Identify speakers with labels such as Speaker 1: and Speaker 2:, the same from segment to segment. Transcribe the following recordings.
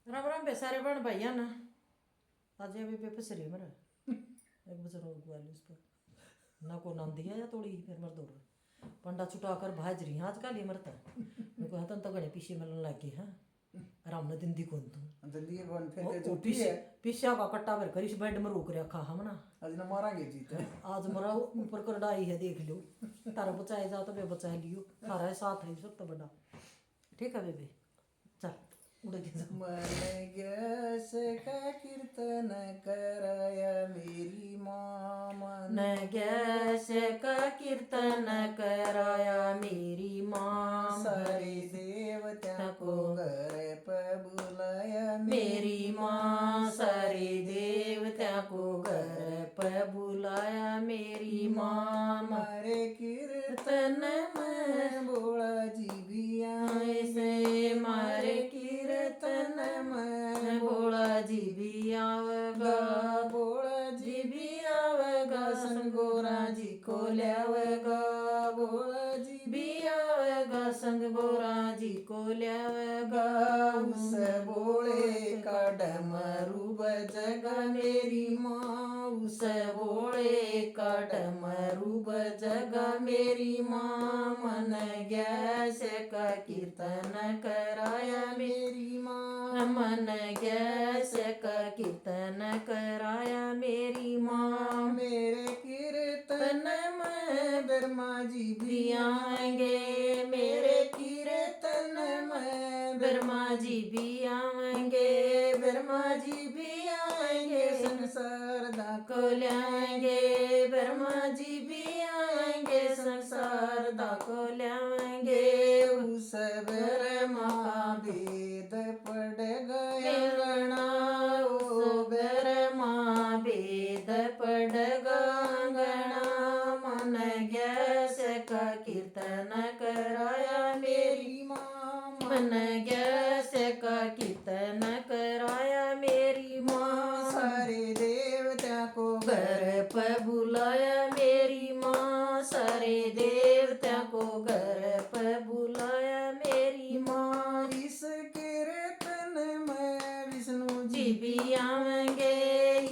Speaker 1: राम राम बे सारे बहन भैया ना आज अभी पे पसरी मेरा एक बजे रोक वाली उस पर ना को नाम दिया या तोड़ी फिर मर दौड़ पंडा छुटा कर भाज रही आज का लिए मरता मेरे को हतन तो गणे पीछे मिलने लग गई हाँ आराम ने दिन दी कौन तू
Speaker 2: जल्दी कौन फिर
Speaker 1: वो
Speaker 2: झूठी
Speaker 1: पीछे
Speaker 2: है।
Speaker 1: पीछा का कट्टा भर कर इस बेड में रोक रखा हम ना
Speaker 2: आज ना मारांगे जीत
Speaker 1: आज मरा ऊपर कर डाई है देख लो तारा बचाए जाओ तो बे बचा लियो थारा साथ है सब तो बड़ा ठीक है बेबी चल उड़ के जा
Speaker 2: मन गैस का कीर्तन कराया मेरी माँ मन
Speaker 1: न गैस का कीर्तन कराया मेरी माँ
Speaker 2: सारे देवता को घर पर बुलाया
Speaker 1: मेरी माँ सारे देवता को घर पर बुलाया मेरी माँ
Speaker 2: मारे कीर्तन में बोला जी भी आए
Speaker 1: ऐसे मारे कीर्तन में भोला जी भी आवेगा
Speaker 2: बोला
Speaker 1: जी भी आवेगा संगोरा जी को ल्यावेगा भोला जी भी आवेगा संग गोरा जी को ल्यावेगा
Speaker 2: उस बोले का डमरू बजगा मेरी माँ
Speaker 1: उस बोले का डमरू बजगा मेरी माँ मन गैस का कीर्तन कराया
Speaker 2: मेरी माँ
Speaker 1: मन गैस का कीर्तन कराया मेरी माँ
Speaker 2: मेरे कीर्तन में ब्रह्मा जी भी
Speaker 1: भी आएंगे मेरे
Speaker 2: कीर्तन में
Speaker 1: ब्रह्मा जी भी आएंगे ब्रह्मा जी भी आएंगे
Speaker 2: संसार दा
Speaker 1: को लाएंगे ब्रह्मा जी भी आएंगे संसार दा को लाएंगे
Speaker 2: उस ब्रह्मा वेद पढ़ गया
Speaker 1: ओ ब्रह्मा वेद पढ़ गंगना मन गैस का कीर्तन कराया मेरी
Speaker 2: माँ
Speaker 1: मन गैस का कीर्तन कराया मेरी माँ
Speaker 2: सारे देवता को
Speaker 1: घर पर बुलाया मेरी माँ सारे देवता को घर पर बुलाया मेरी माँ
Speaker 2: इस कीर्तन में विष्णु
Speaker 1: जी भी आवेंगे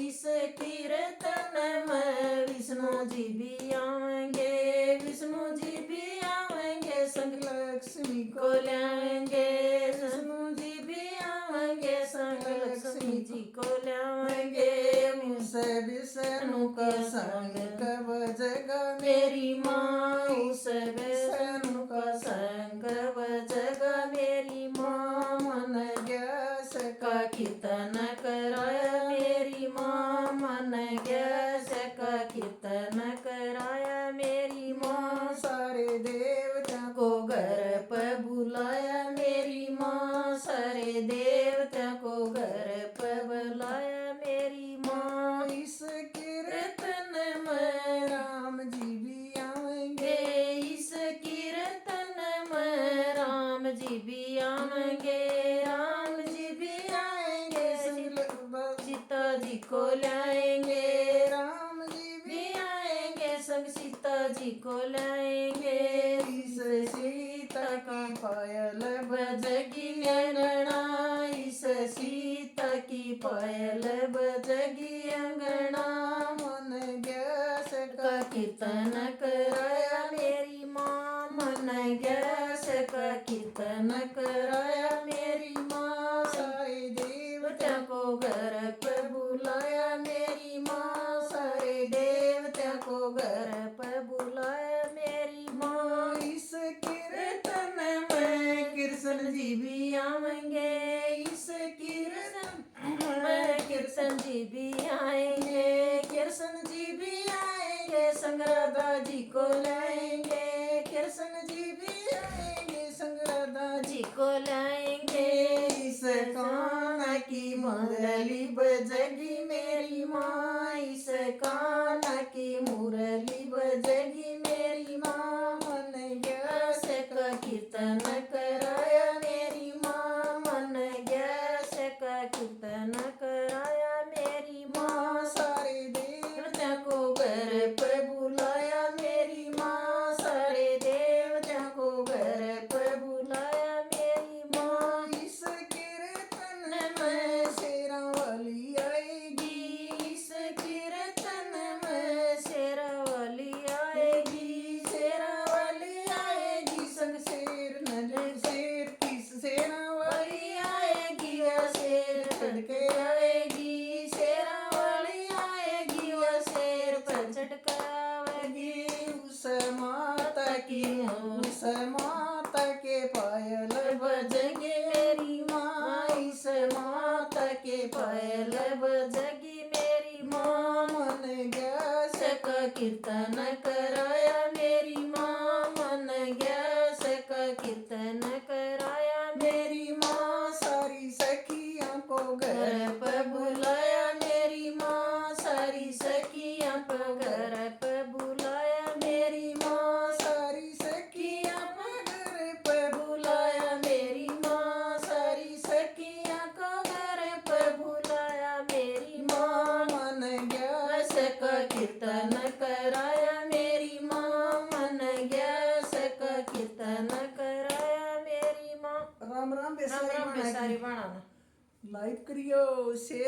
Speaker 1: इस कीर्तन में विष्णु जी भी आवेंगे विष्णु जी भी आवेंगे संग
Speaker 2: लक्ष्मी
Speaker 1: को लाएंगे विष्णु जी भी आवेंगे संग लक्ष्मी जी को लाएंगे
Speaker 2: उस विष्णु का संग कब जगा
Speaker 1: मेरी माँ उस विष्णु का संग बजगा मेरी माँ मन
Speaker 2: गैस
Speaker 1: का कीर्तन कराया मेरी माँ मन गैस का कीर्तन कराया मेरी माँ
Speaker 2: सारे देवता
Speaker 1: को घर पर बुलाया मेरी माँ सारे देवता को घर पर बुलाया मेरी माँ
Speaker 2: इस कीर्तन
Speaker 1: कीर्तन में
Speaker 2: राम जी भी आएंगे
Speaker 1: इस कीर्तन में राम जी भी आएंगे राम जी भी आएंगे सीता जी को लाएंगे
Speaker 2: राम जी
Speaker 1: भी आएंगे संग सीता जी को लाएंगे
Speaker 2: इस सीता की पायल
Speaker 1: बजगी अंगना इस सीता की पायल बजगी अंगना
Speaker 2: मन गैस
Speaker 1: का कीर्तन कराया मेरी माँ मन गैस का कीर्तन कराया मेरी माँ
Speaker 2: सारे देवता
Speaker 1: देवता को घर पर बुलाया मेरी माँ सारे देवता को घर पर बुलाया मेरी माँ
Speaker 2: इस कीर्तन
Speaker 1: कीर्तन में कृष्ण जी भी आएंगे इस कीर्तन में कृष्ण जी भी आएंगे कृष्ण जी भी आएंगे संग राधा जी को लाएंगे कृष्ण जी भी आएंगे संग राधा जी को लाएंगे इस कान्हा की मुरली बजगी मेरी माँ इस कान्हा की मुरली बजगी मेरी माँ मन गैस का कीर्तन कराया मेरी माँ मन गैस का कीर्तन कराया मेरी माँ
Speaker 2: सारे देव
Speaker 1: देवता को घर पर बुलाया मेरी माँ सारे देवता को घर पर बुलाया मेरी माँ
Speaker 2: इस कीर्तन
Speaker 1: में पायल बजगी मेरी माँ
Speaker 2: मन गया
Speaker 1: का कीर्तन कराया मेरी माँ मन गया का कीर्तन कराया
Speaker 2: मेरी माँ सारी सखियों को घर
Speaker 1: घर पे बुलाया मेरी माँ सारी सखियाँ को घर पे बुलाया मेरी माँ
Speaker 2: सारी सखियों को घर पे
Speaker 1: बुलाया मेरी माँ सारी सखियाँ को घर पे बुलाया मेरी माँ
Speaker 2: मन गया
Speaker 1: का कीर्तन कराया मेरी माँ मन गया का कीर्तन कराया मेरी माँ
Speaker 2: राम राम
Speaker 1: राम राम बेसारी बाणा
Speaker 2: लाइक करियो शेयर